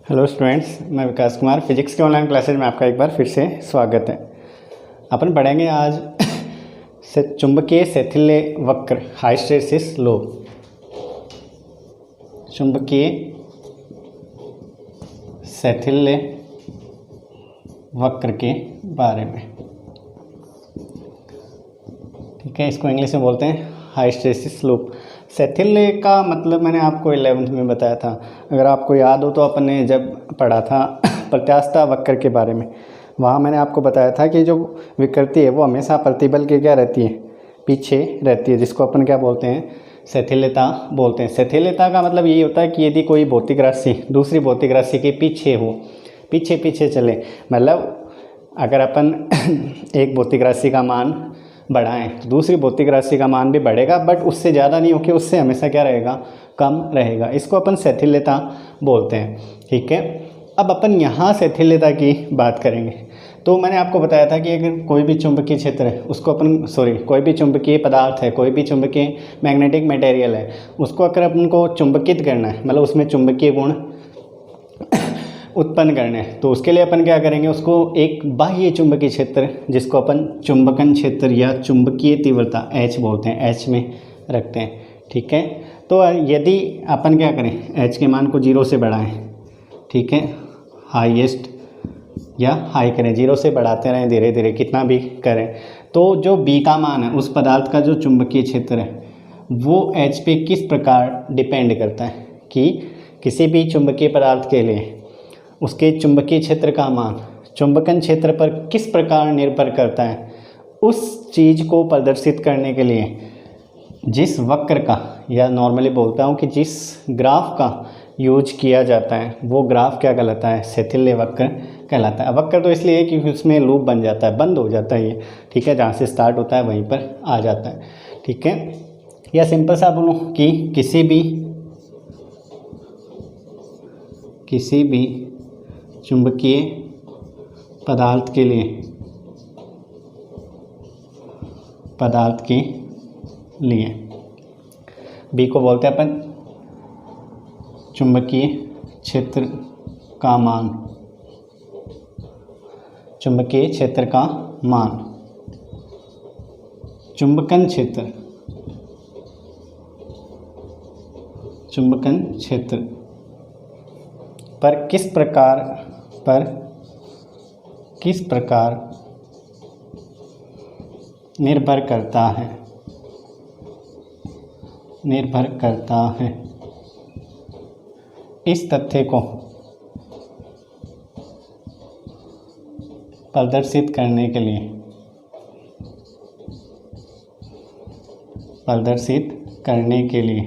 Hello students, मैं विकास Kumar. Physics के online classes में आपका एक बार फिर से स्वागत है। अपन पढ़ेंगे आज से चुंबकीय शिथिल्य वक्र हाइस्टेरेसिस लो। चुंबकीय शिथिल्य वक्र के बारे में, ठीक है। इसको इंग्लिश में बोलते हैं हाइस्टेरेसिस लूप। शिथिल्य का मतलब मैंने आपको 11th में बताया था। अगर आपको याद हो तो अपन ने जब पढ़ा था प्रत्यास्थता वक्र के बारे में, वहाँ मैंने आपको बताया था कि जो विकृति है वो हमेशा प्रतिबल के क्या रहती है, पीछे रहती है, जिसको अपन क्या बोलते हैं, शिथिल्यता बोलते हैं। शिथिल्यता का मतलब यही होता है कि यदि कोई भौतिक राशि दूसरी भौतिक राशि के पीछे हो, पीछे पीछे चले, मतलब अगर अपन एक भौतिक राशि का मान बढ़ाएं तो दूसरी भौतिक राशि का मान भी बढ़ेगा, बट उससे ज़्यादा नहीं होकर उससे हमेशा क्या रहेगा, कम रहेगा। इसको अपन शिथिल्यता बोलते हैं, ठीक है। अब अपन यहाँ शिथिल्यता की बात करेंगे। तो मैंने आपको बताया था कि अगर कोई भी चुंबकीय क्षेत्र है उसको अपन कोई भी चुंबकीय पदार्थ है, कोई भी चुंबकीय मैग्नेटिक मटेरियल है, उसको अगर अपन को चुंबकित करना है, मतलब उसमें चुंबकीय गुण उत्पन्न करने हैं, तो उसके लिए अपन क्या करेंगे, उसको एक बाह्य चुंबकीय क्षेत्र जिसको अपन चुंबकन क्षेत्र या चुंबकीय तीव्रता H बोलते हैं, H में रखते हैं, ठीक है। तो यदि अपन क्या करें, H के मान को 0 से बढ़ाएं, ठीक है, हाईएस्ट या हाई करें, 0 से बढ़ाते रहें धीरे धीरे, कितना भी करें, तो जो B का मान है उस पदार्थ का जो चुंबकीय क्षेत्र है वो H पे किस प्रकार डिपेंड करता है कि किसी भी चुंबकीय पदार्थ के लिए उसके चुंबकीय क्षेत्र का मान चुंबकन क्षेत्र पर किस प्रकार निर्भर करता है। उस चीज़ को प्रदर्शित करने के लिए जिस वक्र का, या नॉर्मली बोलता हूँ कि जिस ग्राफ का यूज किया जाता है वो ग्राफ क्या कहलाता है, शिथिल्य वक्र कहलाता है। वक्र तो इसलिए कि उसमें लूप बन जाता है, बंद हो जाता है ये, ठीक है, जहाँ से स्टार्ट होता है वहीं पर आ जाता है, ठीक है। या सिंपल सा बोलूँ कि किसी भी चुंबकीय पदार्थ के लिए बी को बोलते हैं अपन चुंबकीय क्षेत्र का मान, चुंबकीय क्षेत्र का मान चुंबकन क्षेत्र पर किस प्रकार निर्भर करता है। इस तथ्य को प्रदर्शित करने के लिए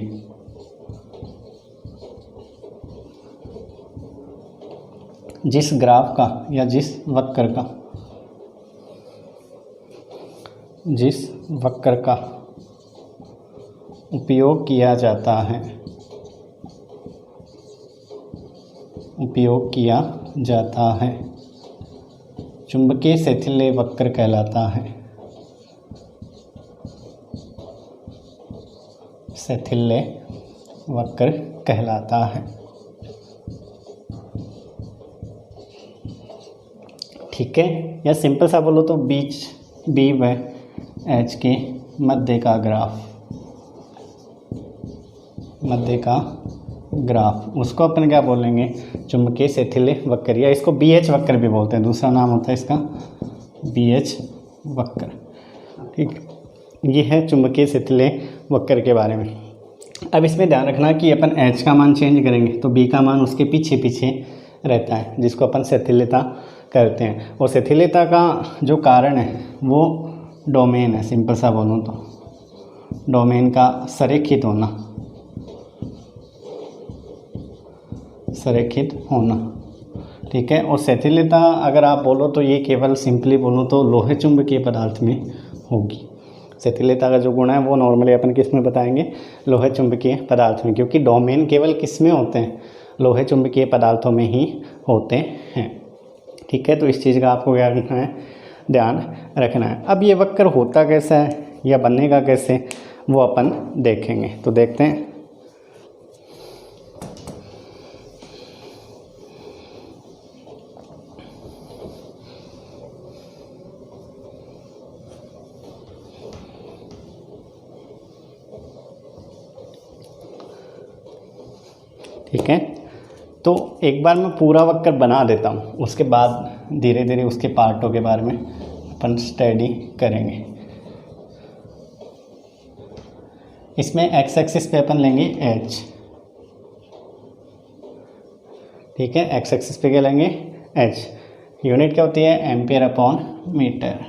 जिस ग्राफ का या जिस वक्र का उपयोग किया जाता है चुंबकीय शिथिल्य वक्र कहलाता है। शिथिल्य वक्र कहलाता है, ठीक है। या सिंपल सा बोलो तो बीच बी व H के मध्य का ग्राफ उसको अपन क्या बोलेंगे, चुंबकीय शिथिल्य वक्र, या इसको BH वक्र भी बोलते हैं, दूसरा नाम होता है इसका BH वक्र, ठीक। ये है चुंबकीय शिथिल्य वक्र के बारे में। अब इसमें ध्यान रखना कि अपन H का मान चेंज करेंगे तो B का मान उसके पीछे पीछे रहता है, जिसको अपन शिथिल्यता करते हैं। और शिथिल्यता का जो कारण है वो डोमेन है, सिंपल सा बोलूँ तो डोमेन का संरेखित होना, ठीक है। और शिथिल्यता अगर आप बोलो तो ये केवल सिंपली बोलूँ तो लोहे चुंबकीय पदार्थ में होगी। शिथिल्यता का जो गुण है वो नॉर्मली अपन किस में बताएंगे, लोहे चुंबकीय पदार्थ में, क्योंकि डोमेन केवल किस में होते हैं, लोहे चुंबकीय पदार्थों में ही होते हैं, ठीक है। तो इस चीज़ का आपको क्या रखना है, ध्यान रखना है। अब ये वक्र होता कैसा है या बनेगा कैसे वो अपन देखेंगे, तो देखते हैं। ठीक है। तो एक बार मैं पूरा वक्र बना देता हूँ, उसके बाद धीरे धीरे उसके पार्टों के बारे में अपन स्टडी करेंगे। इसमें एक्स एक्सिस पे अपन लेंगे एच, ठीक है। एक्स एक्सिस पे क्या लेंगे, एच। यूनिट क्या होती है, एम्पियर अपॉन मीटर।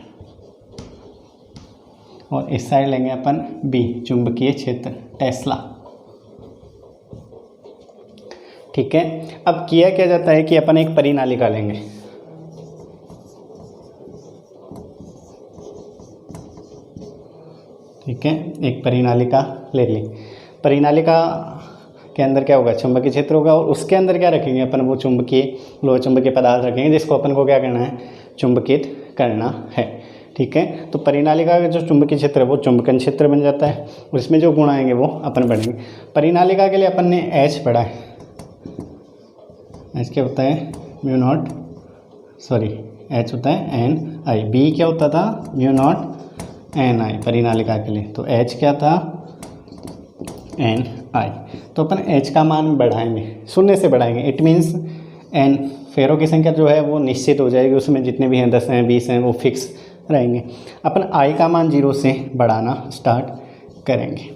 और इस साइड लेंगे अपन बी, चुंबकीय क्षेत्र, टेस्ला, ठीक है। अब किया क्या जाता है कि अपन एक परिनालिका लेंगे, ठीक है। एक परिनालिका ले ली। परिनालिका के अंदर क्या होगा, चुंबकीय क्षेत्र होगा, और उसके अंदर क्या रखेंगे अपन, वो चुंबकीय लोह चुंबकीय पदार्थ रखेंगे जिसको अपन को क्या करना है, चुंबकित करना है, ठीक है। तो परिनालिका का जो चुंबकीय क्षेत्र है वो चुंबकन क्षेत्र बन जाता है, और इसमें जो गुण आएंगे वो अपन पढ़ेंगे। परिनालिका के लिए अपन ने एच पढ़ा है, एच क्या होता है, म्यू नॉट, सॉरी एच होता है एन आई, बी क्या होता था, म्यू नॉट एन आई परिनालिका के लिए। तो एच क्या था, एन आई। तो अपन एच का मान बढ़ाएंगे, शून्य से बढ़ाएंगे। इट मीन्स एन, फेरों की संख्या जो है वो निश्चित हो जाएगी, उसमें जितने भी हैं 10 हैं 20 हैं वो फिक्स रहेंगे। अपन आई का मान 0 से बढ़ाना स्टार्ट करेंगे,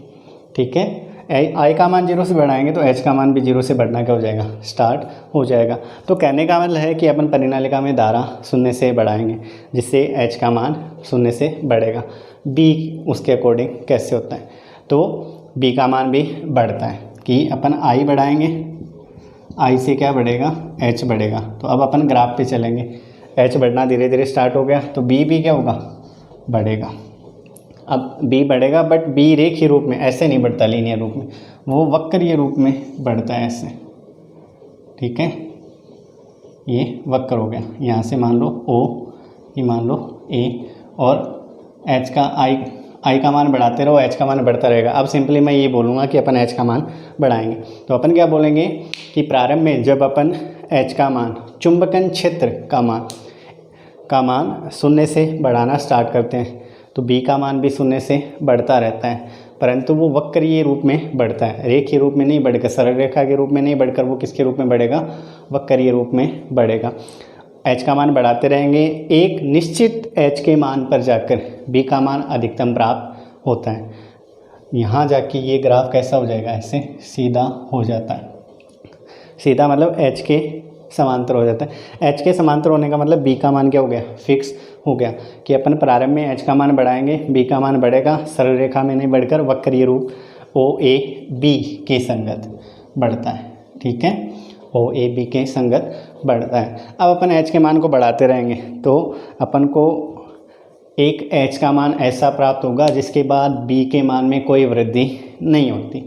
ठीक है। आई का मान 0 से बढ़ाएंगे तो एच का मान भी 0 से बढ़ना क्या हो जाएगा, स्टार्ट हो जाएगा। तो कहने का मतलब है कि अपन परिनालिका में धारा शून्य से बढ़ाएंगे जिससे एच का मान शून्य से बढ़ेगा। बी उसके अकॉर्डिंग कैसे होता है, तो बी का मान भी बढ़ता है कि अपन आई बढ़ाएंगे, आई से क्या बढ़ेगा, एच बढ़ेगा। तो अब अपन ग्राफ पे चलेंगे, एच बढ़ना धीरे धीरे स्टार्ट हो गया तो बी भी क्या होगा, बढ़ेगा। अब बी बढ़ेगा बट बी रेखीय रूप में, ऐसे नहीं बढ़ता लीनियर रूप में, वो वक्रीय रूप में बढ़ता है ऐसे, ठीक है। ये वक्र हो गया, यहाँ से मान लो ओ, ये मान लो ए, और एच का आई का मान बढ़ाते रहो, एच का मान बढ़ता रहेगा। अब सिंपली मैं ये बोलूँगा कि अपन एच का मान बढ़ाएंगे, तो अपन क्या बोलेंगे कि प्रारंभ में जब अपन एच का मान, चुंबकन क्षेत्र का मान शून्य से बढ़ाना स्टार्ट करते हैं तो बी का मान भी शून्य से बढ़ता रहता है, परंतु वो वक्रीय रूप में बढ़ता है, रेखीय रूप में नहीं बढ़कर, सरल रेखा के रूप में नहीं बढ़कर वो किसके रूप में बढ़ेगा, वक्रीय रूप में बढ़ेगा। एच का मान बढ़ाते रहेंगे, एक निश्चित एच के मान पर जाकर बी का मान अधिकतम प्राप्त होता है। यहाँ जाके ये ग्राफ कैसा हो जाएगा, ऐसे सीधा हो जाता है। सीधा मतलब एच के समांतर हो जाता है। एच के समांतर होने का मतलब बी का मान क्या हो गया, फिक्स हो गया कि अपन प्रारंभ में एच का मान बढ़ाएंगे, बी का मान बढ़ेगा, सरल रेखा में नहीं बढ़कर वक्रीय रूप ओ ए बी के संगत बढ़ता है, ठीक है। ओ ए बी के संगत बढ़ता है। अब अपन एच के मान को बढ़ाते रहेंगे तो अपन को एक एच का मान ऐसा प्राप्त होगा जिसके बाद बी के मान में कोई वृद्धि नहीं होती,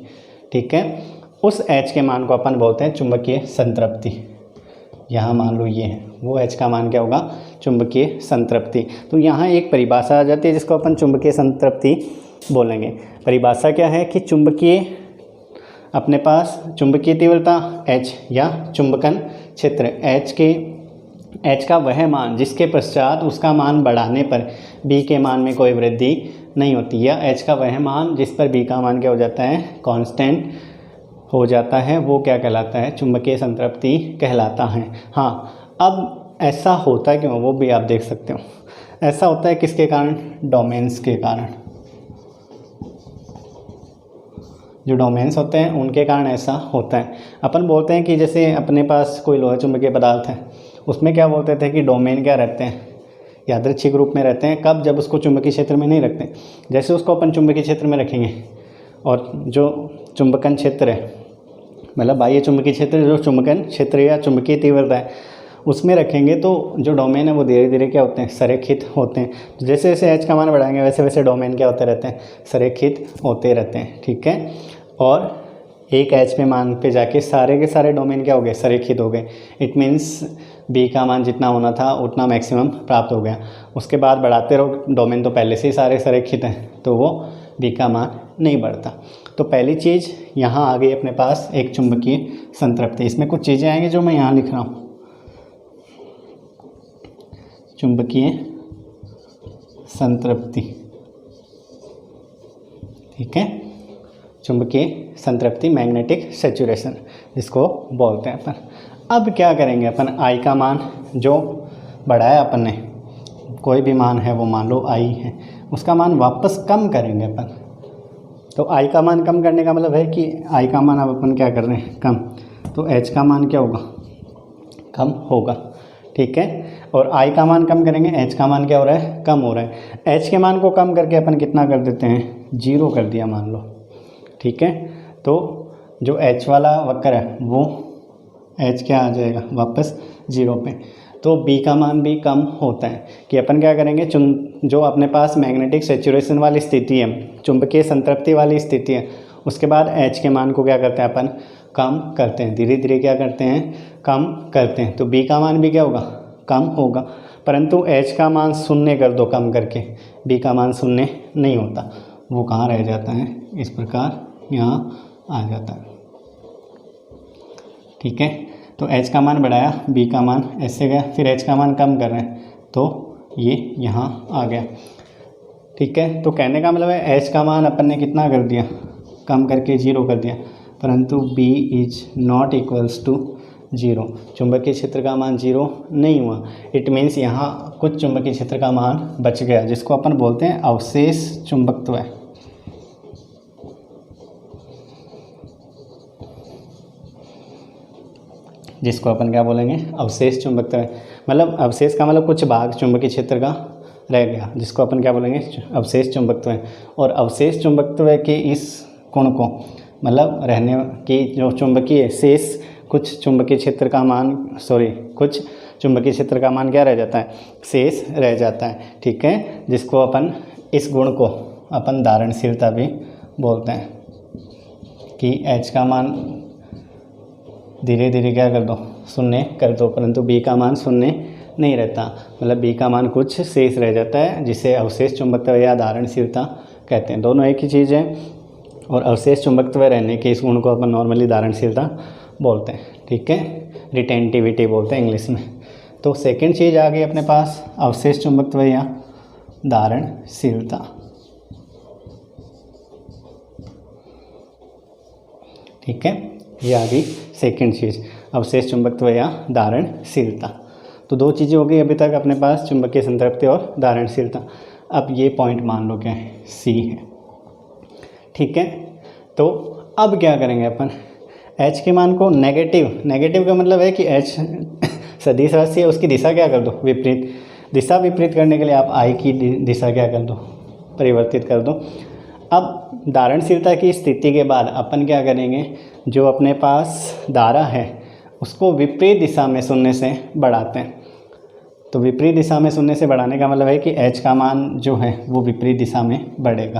ठीक है। उस एच के मान को अपन बोलते हैं चुंबकीय संतृप्ति। यहाँ मान लो ये है, वो एच का मान क्या होगा, चुंबकीय संतृप्ति। तो यहाँ एक परिभाषा आ जाती है जिसको अपन चुंबकीय संतृप्ति बोलेंगे। परिभाषा क्या है कि चुंबकीय, अपने पास चुंबकीय तीव्रता एच या चुंबकन क्षेत्र एच का वह मान जिसके पश्चात उसका मान बढ़ाने पर बी के मान में कोई वृद्धि नहीं होती, या एच का वह मान जिस पर बी का मान क्या हो जाता है, कांस्टेंट हो जाता है, वो क्या कहलाता है, चुंबकीय संतृप्ति कहलाता है। हाँ, अब ऐसा होता क्यों, वो भी आप देख सकते हो। ऐसा होता है किसके कारण, डोमेन्स के कारण। जो डोमेन्स होते हैं उनके कारण ऐसा होता है। अपन बोलते हैं कि जैसे अपने पास कोई लोहा चुंबकीय पदार्थ है, उसमें क्या बोलते थे कि डोमेन क्या रहते हैं, यादृच्छिक रूप में रहते हैं। कब, जब उसको चुंबकीय क्षेत्र में नहीं रखते। जैसे उसको अपन चुंबकीय क्षेत्र में रखेंगे और जो चुंबकन क्षेत्र है, मतलब बाह्य चुंबकीय क्षेत्र, जो चुंबकन क्षेत्र या चुंबकीय तीव्रता है उसमें रखेंगे तो जो डोमेन है वो धीरे धीरे क्या होते हैं, संरेखित होते हैं। तो जैसे जैसे एच का मान बढ़ाएंगे वैसे वैसे डोमेन क्या होते रहते हैं, संरेखित होते रहते हैं, ठीक है। और एक एच पे मान पे जाके सारे के सारे डोमेन क्या हो गए, संरेखित हो गए। इट मीन्स बी का मान जितना होना था उतना मैक्सिमम प्राप्त हो गया। उसके बाद बढ़ाते रहो, डोमेन तो पहले से ही सारे संरेखित हैं तो वो बी का मान नहीं बढ़ता। तो पहली चीज़ यहाँ आ गई अपने पास एक चुंबकीय संतृप्ति। इसमें कुछ चीज़ें आएंगी जो मैं यहाँ लिख रहा हूँ, चुंबकीय संतृप्ति, ठीक है। चुंबकीय संतृप्ति, मैग्नेटिक सैचुरेशन जिसको बोलते हैं अपन। अब क्या करेंगे अपन, आई का मान जो बढ़ाया अपन ने, कोई भी मान है वो मान लो आई है, उसका मान वापस कम करेंगे अपन। तो आई का मान कम करने का मतलब है कि आई का मान अब अपन क्या कर रहे हैं, कम, तो एच का मान क्या होगा, कम होगा, ठीक है। और आई का मान कम करेंगे, एच का मान क्या हो रहा है, कम हो रहा है। एच के मान को कम करके अपन कितना कर देते हैं, 0 कर दिया मान लो, ठीक है। तो जो एच वाला वक्र है वो एच क्या आ जाएगा, वापस 0 पे। तो बी का मान भी कम होता है कि अपन क्या करेंगे, जो अपने पास मैग्नेटिक सैचुरेशन वाली स्थिति है, चुंबकीय संतृप्ति वाली स्थिति है, उसके बाद एच के मान को क्या करते हैं अपन, कम करते हैं, धीरे धीरे क्या करते हैं, कम करते हैं। तो बी का मान भी क्या होगा, कम होगा, परंतु एच का मान 0 कर दो कम करके, बी का मान 0 नहीं होता, वो कहाँ रह जाता है, इस प्रकार यहाँ आ जाता है, ठीक है। तो एच का मान बढ़ाया, बी का मान ऐसे गया, फिर एच का मान कम कर रहे हैं तो ये यहाँ आ गया, ठीक है। तो कहने का मतलब है एच का मान अपन ने कितना कर दिया, कम करके 0 कर दिया, परंतु B is not equals to 0, चुंबकीय क्षेत्र का मान 0 नहीं हुआ। इट मीन्स यहाँ कुछ चुंबकीय क्षेत्र का मान बच गया, जिसको अपन बोलते हैं अवशेष चुंबकत्व है, जिसको अपन क्या बोलेंगे, अवशेष चुंबकत्व है। मतलब अवशेष का मतलब कुछ भाग चुंबकीय क्षेत्र का रह गया, जिसको अपन क्या बोलेंगे, अवशेष चुंबकत्व है। और अवशेष चुंबकत्व के इस गुण को, मतलब रहने की जो चुंबकीय शेष, कुछ चुंबकीय क्षेत्र का मान, कुछ चुंबकीय क्षेत्र का मान क्या रह जाता है, शेष रह जाता है, ठीक है। जिसको अपन, इस गुण को अपन धारणशीलता भी बोलते हैं कि एच का मान धीरे धीरे क्या कर दो, 0 कर दो, परंतु बी का मान 0 नहीं रहता, मतलब बी का मान कुछ शेष रह जाता है, जिसे अवशेष चुंबकत्व या धारणशीलता कहते हैं। दोनों एक ही चीज़ है, और अवशेष चुंबकत्व रहने के इस गुण को अपन नॉर्मली धारणशीलता बोलते हैं, ठीक है, रिटेंटिविटी बोलते हैं इंग्लिश में। तो सेकंड चीज़ आ गई अपने पास, अवशेष चुंबकत्व या धारणशीलता, ठीक है। ये आ गई सेकंड चीज़, अवशेष चुंबकत्व या धारणशीलता। तो 2 चीज़ें हो गई अभी तक अपने पास, चुंबकीय संतृप्ति और धारणशीलता। अब ये पॉइंट मान लो क्या है, सी है, ठीक है। तो अब क्या करेंगे अपन, एच के मान को नेगेटिव का मतलब है कि एच सदिश राशि है, उसकी दिशा क्या कर दो, विपरीत। दिशा विपरीत करने के लिए आप आई की दिशा क्या कर दो, परिवर्तित कर दो। अब धारणशीलता की स्थिति के बाद अपन क्या करेंगे, जो अपने पास धारा है उसको विपरीत दिशा में 0 से बढ़ाते हैं। तो विपरीत दिशा में 0 से बढ़ाने का मतलब है कि एच का मान जो है वो विपरीत दिशा में बढ़ेगा।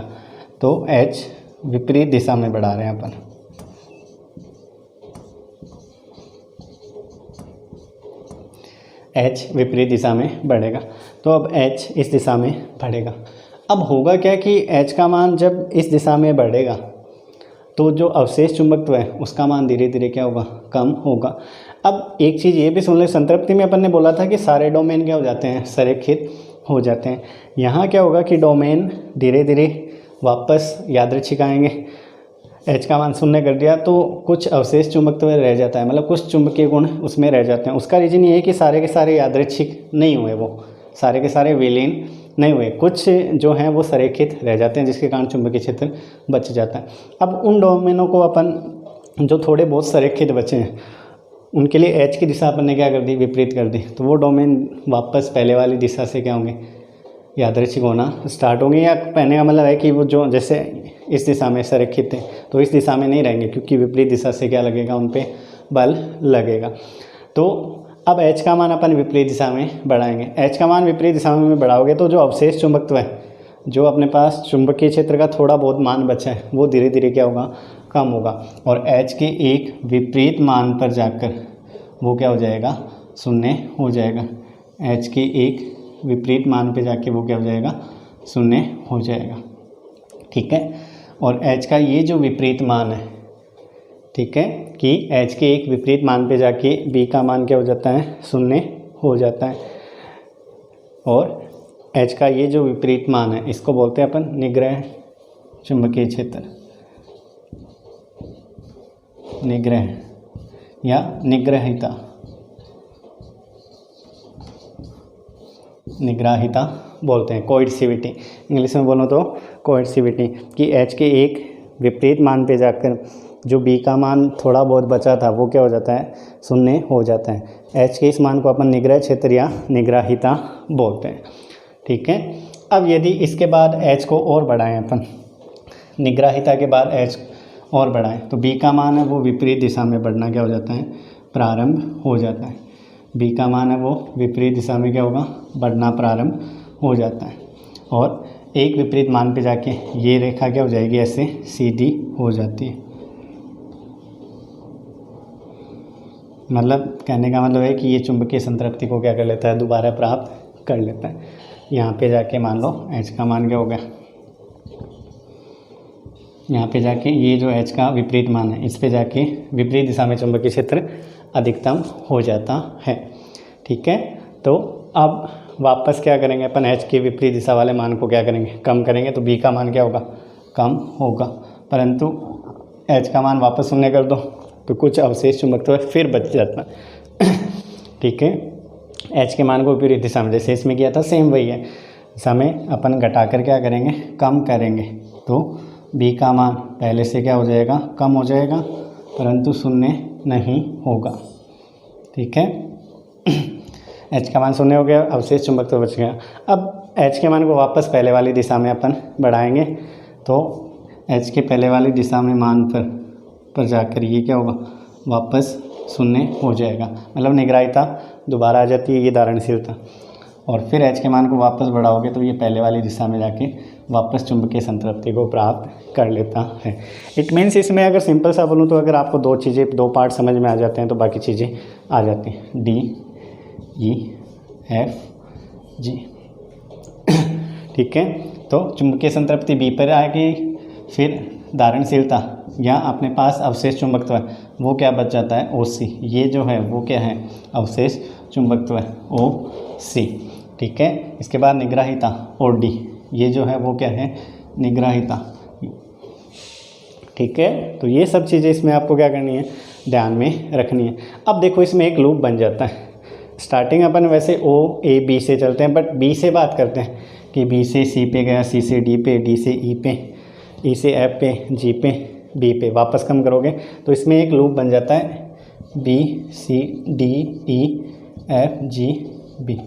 तो एच विपरीत दिशा में बढ़ा रहे हैं अपन, एच विपरीत दिशा में बढ़ेगा। तो अब एच इस दिशा में बढ़ेगा। अब होगा क्या कि एच का मान जब इस दिशा में बढ़ेगा तो जो अवशेष चुंबकत्व है उसका मान धीरे धीरे क्या होगा, कम होगा। अब एक चीज़ ये भी सुन ले, संतृप्ति में अपन ने बोला था कि सारे डोमेन क्या हो जाते हैं, संरेखित हो जाते हैं। यहाँ क्या होगा कि डोमेन धीरे धीरे वापस यादृच्छिक आएंगे। एच का मान 0 कर दिया तो कुछ अवशेष चुंबकत्व रह जाता है, मतलब कुछ चुंबकीय गुण उसमें रह जाते हैं। उसका रीज़न ये है कि सारे के सारे यादृच्छिक नहीं हुए, वो सारे के सारे विलीन नहीं हुए, कुछ जो हैं वो संरेखित रह जाते हैं, जिसके कारण चुंबकीय क्षेत्र बच जाता है। अब उन डोमेनों को अपन जो थोड़े बहुत संरेखित बचे हैं उनके लिए एच की दिशा अपन ने क्या कर दी, विपरीत कर दी। तो वो डोमेन वापस पहले वाली दिशा से क्या होंगे, यादृच्छिक होना स्टार्ट होंगे। या कहने का मतलब है कि वो जो जैसे इस दिशा में संरेखित थे तो इस दिशा में नहीं रहेंगे, क्योंकि विपरीत दिशा से क्या लगेगा, उन पर बल लगेगा। तो अब एच का मान अपन विपरीत दिशा में बढ़ाएंगे। एच का मान विपरीत दिशा में बढ़ाओगे तो जो अवशेष चुंबकत्व है, जो अपने पास चुंबकीय क्षेत्र का थोड़ा बहुत मान बचा है, वो धीरे धीरे क्या होगा, कम होगा। और एच के एक विपरीत मान पर जाकर वो क्या हो जाएगा, 0 हो जाएगा। एच के एक विपरीत मान पर जाके वो क्या हो जाएगा, 0 हो जाएगा, ठीक है। और एच का ये जो विपरीत मान है, ठीक है, कि एच के एक विपरीत मान पे जाके बी का मान क्या हो जाता है, 0 हो जाता है। और एच का ये जो विपरीत मान है इसको बोलते हैं अपन निग्रह चुंबकीय क्षेत्र। निग्रह या निग्रहिता, निग्राहिता बोलते हैं। कोएर्सिविटी, इंग्लिश में बोलो तो कोएर्सिविटी, कि H के एक विपरीत मान पे जाकर जो B का मान थोड़ा बहुत बचा था वो क्या हो जाता है, शून्य हो जाता है। H के इस मान को अपन निग्रह क्षेत्र या निग्राहिता बोलते हैं। ठीक है, अब यदि इसके बाद H को और बढ़ाएं अपन, निग्राहिता के बाद H और बढ़ाएं तो B का मान है वो विपरीत दिशा में बढ़ना क्या हो जाता है, प्रारंभ हो जाता है। B का मान है वो विपरीत दिशा में क्या होगा, बढ़ना प्रारंभ हो जाता है। और एक विपरीत मान पे जाके ये रेखा क्या हो जाएगी, ऐसे सीधी हो जाती है। मतलब कहने का मतलब है कि ये चुंबकीय संतृप्ति को क्या कर लेता है, दोबारा प्राप्त कर लेता है। यहाँ पे जाके मान लो H का मान क्या हो गया, यहाँ पे जाके ये जो H का विपरीत मान है इस पे जाके विपरीत दिशा में चुंबकीय क्षेत्र अधिकतम हो जाता है। ठीक है, तो अब वापस क्या करेंगे अपन, H के विपरीत दिशा वाले मान को क्या करेंगे, कम करेंगे, तो B का मान क्या होगा, कम होगा। परंतु H का मान वापस शून्य कर दो तो कुछ अवशेष चुंबकत्व फिर बच जाता। ठीक है, H के मान को विपरीत दिशा में जैसे इसमें किया था सेम वही है, समय अपन घटाकर क्या करेंगे, कम करेंगे। तो B का मान पहले से क्या हो जाएगा, कम हो जाएगा, परंतु शून्य नहीं होगा। ठीक है, H का मान शून्य हो गया, अवशेष चुंबकत्व बच गया। अब H के मान को वापस पहले वाली दिशा में अपन बढ़ाएंगे तो H के पहले वाली दिशा में मान पर जाकर ये क्या होगा, वापस शून्य हो जाएगा। मतलब निग्राहिता दोबारा आ जाती है, ये धारणशीलता। और फिर H के मान को वापस बढ़ाओगे तो ये पहले वाली दिशा में जाके वापस चुंबकीय संतृप्ति को प्राप्त कर लेता है। इट मीन्स इसमें अगर सिंपल सा बोलूँ तो अगर आपको दो पार्ट समझ में आ जाते हैं तो बाकी चीज़ें आ जाती हैं, D E F G। ठीक है, तो चुंबकीय संतृप्ति B पर आ गई, फिर धारणशीलता या अपने पास अवशेष चुंबकत्व वो क्या बच जाता है, OC। ये जो है वो क्या है, अवशेष चुंबकत्व OC। ठीक है, इसके बाद निग्राहिता और D, ये जो है वो क्या है, निग्राहिता। ठीक है, तो ये सब चीज़ें इसमें आपको क्या करनी है, ध्यान में रखनी है। अब देखो इसमें एक लूप बन जाता है। स्टार्टिंग अपन वैसे O A B से चलते हैं, बट B से बात करते हैं कि B से C पे गया, C से D पे, D से E पे, E से F पे, G पे, B पे, वापस कम करोगे तो इसमें एक लूप बन जाता है B C D E F G B।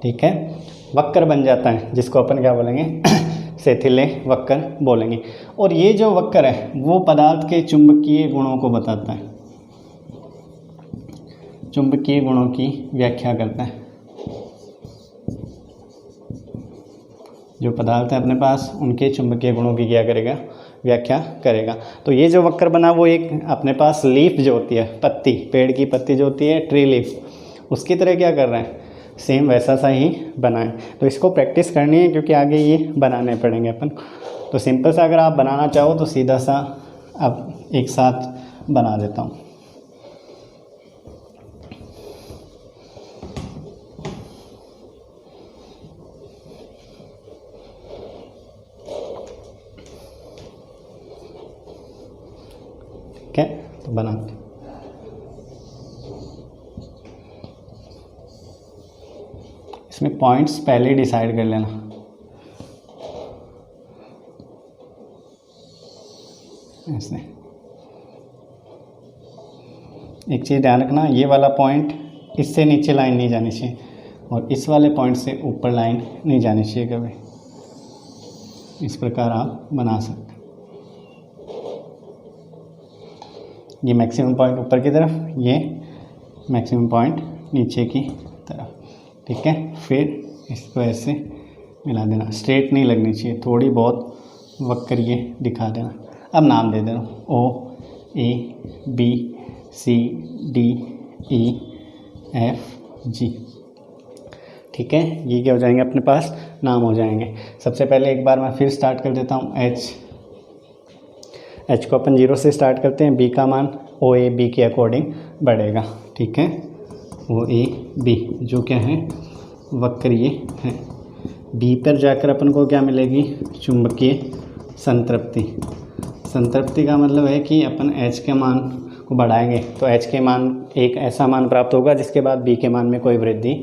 ठीक है, वक्र बन जाता है जिसको अपन क्या बोलेंगे, सेथिले वक्र बोलेंगे। और ये जो वक्र है वो पदार्थ के चुंबकीय गुणों को बताता है, चुंबकीय गुणों की व्याख्या करता है। जो पदार्थ है अपने पास उनके चुंबकीय गुणों की क्या करेगा, व्याख्या करेगा। तो ये जो वक्र बना वो एक अपने पास लीफ जो होती है, पत्ती, पेड़ की पत्ती जो होती है, ट्री लीफ, उसकी तरह क्या कर रहे हैं, सेम वैसा सा ही बनाएं। तो इसको प्रैक्टिस करनी है क्योंकि आगे ये बनाने पड़ेंगे अपन। तो सिंपल सा अगर आप बनाना चाहो तो सीधा सा अब एक साथ बना देता हूँ। ठीक है, तो बनाते हैं। इसमें पॉइंट्स पहले ही डिसाइड कर लेना। ऐसे एक चीज़ ध्यान रखना, ये वाला पॉइंट इससे नीचे लाइन नहीं जानी चाहिए और इस वाले पॉइंट से ऊपर लाइन नहीं जानी चाहिए कभी। इस प्रकार आप बना सकते हैं। ये मैक्सिमम पॉइंट ऊपर की तरफ, ये मैक्सिमम पॉइंट नीचे की तरफ। ठीक है, फिर इसको ऐसे मिला देना, स्ट्रेट नहीं लगनी चाहिए, थोड़ी बहुत वक्र ये दिखा देना। अब नाम दे देना O A B C D E F G। ठीक है, ये क्या हो जाएंगे अपने पास, नाम हो जाएंगे। सबसे पहले एक बार मैं फिर स्टार्ट कर देता हूँ। H को अपन 0 से स्टार्ट करते हैं। B का मान O A B के अकॉर्डिंग बढ़ेगा। ठीक है, O A B जो क्या है, वक्र ये है। B पर जाकर अपन को क्या मिलेगी, चुंबकीय संतृप्ति। संतृप्ति का मतलब है कि अपन H के मान को बढ़ाएंगे तो एच के मान एक ऐसा मान प्राप्त होगा जिसके बाद बी के मान में कोई वृद्धि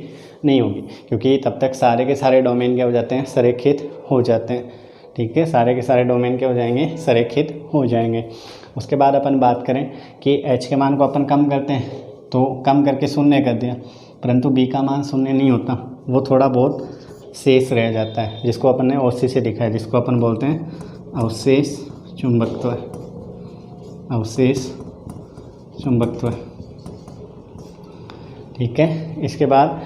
नहीं होगी, क्योंकि तब तक सारे के सारे डोमेन क्या हो जाते हैं, संरेखित हो जाते हैं। ठीक है, सारे के सारे डोमेन क्या हो जाएंगे, संरेखित हो जाएंगे। उसके बाद अपन बात करें कि एच के मान को अपन कम करते हैं तो कम करके शून्य कर दिया, परंतु बी का मान शून्य नहीं होता, वो थोड़ा बहुत शेष रह जाता है, जिसको अपन ने OC से लिखा है, जिसको अपन बोलते हैं अवशेष चुंबकत्व। अवशेष चुंबकत्व। ठीक है, इसके बाद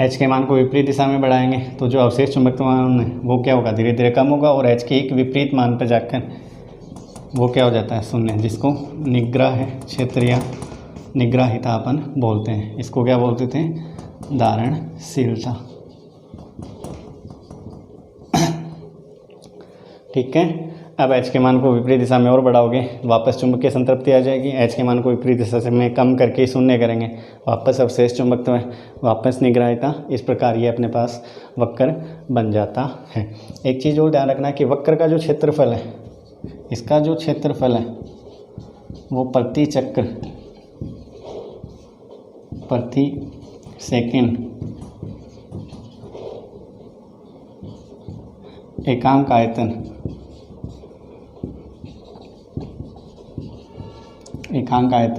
एच के मान को विपरीत दिशा में बढ़ाएंगे तो जो अवशेष चुंबकत्व मान है वो क्या होगा, धीरे धीरे कम होगा और एच के एक विपरीत मान पर जाकर वो क्या हो जाता है, शून्य, जिसको निग्रह क्षेत्र या निग्रहिता अपन बोलते हैं। इसको क्या बोलते थे, धारणशीलता। ठीक है, अब एच के मान को विपरीत दिशा में और बढ़ाओगे वापस चुंबकीय संतृप्ति आ जाएगी। एच के मान को विपरीत दिशा में कम करके शून्य करेंगे, वापस अवशेष चुंबकत्व है, वापस निग्रहिता। इस प्रकार ये अपने पास वक्र बन जाता है। एक चीज़ और ध्यान रखना है कि वक्र का जो क्षेत्रफल है, इसका जो क्षेत्रफल है वो प्रति चक्र प्रति सेकंड एकांक आयतन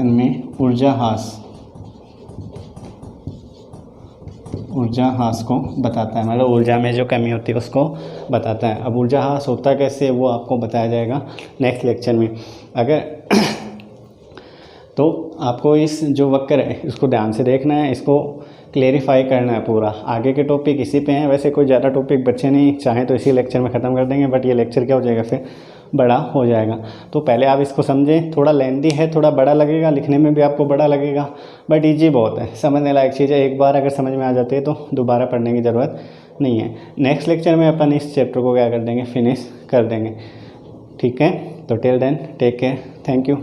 में ऊर्जा ह्रास को बताता है, मतलब ऊर्जा में जो कमी होती है उसको बताता है। अब ऊर्जा ह्रास होता कैसे वो आपको बताया जाएगा नेक्स्ट लेक्चर में। अगर तो आपको इस जो वक्र है इसको ध्यान से देखना है, इसको क्लेरिफाई करना है पूरा। आगे के टॉपिक इसी पे हैं, वैसे कोई ज़्यादा टॉपिक बच्चे नहीं चाहें तो इसी लेक्चर में ख़त्म कर देंगे, बट ये लेक्चर क्या हो जाएगा फिर बड़ा हो जाएगा। तो पहले आप इसको समझें, थोड़ा लेंदी है, थोड़ा बड़ा लगेगा, लिखने में भी आपको बड़ा लगेगा, बट ईजी बहुत है, समझने लायक चीज़ है। एक बार अगर समझ में आ जाती है तो दोबारा पढ़ने की ज़रूरत नहीं है। नेक्स्ट लेक्चर में अपन इस चैप्टर को क्या कर देंगे, फिनिश कर देंगे। ठीक है, तो till then take care, thank you.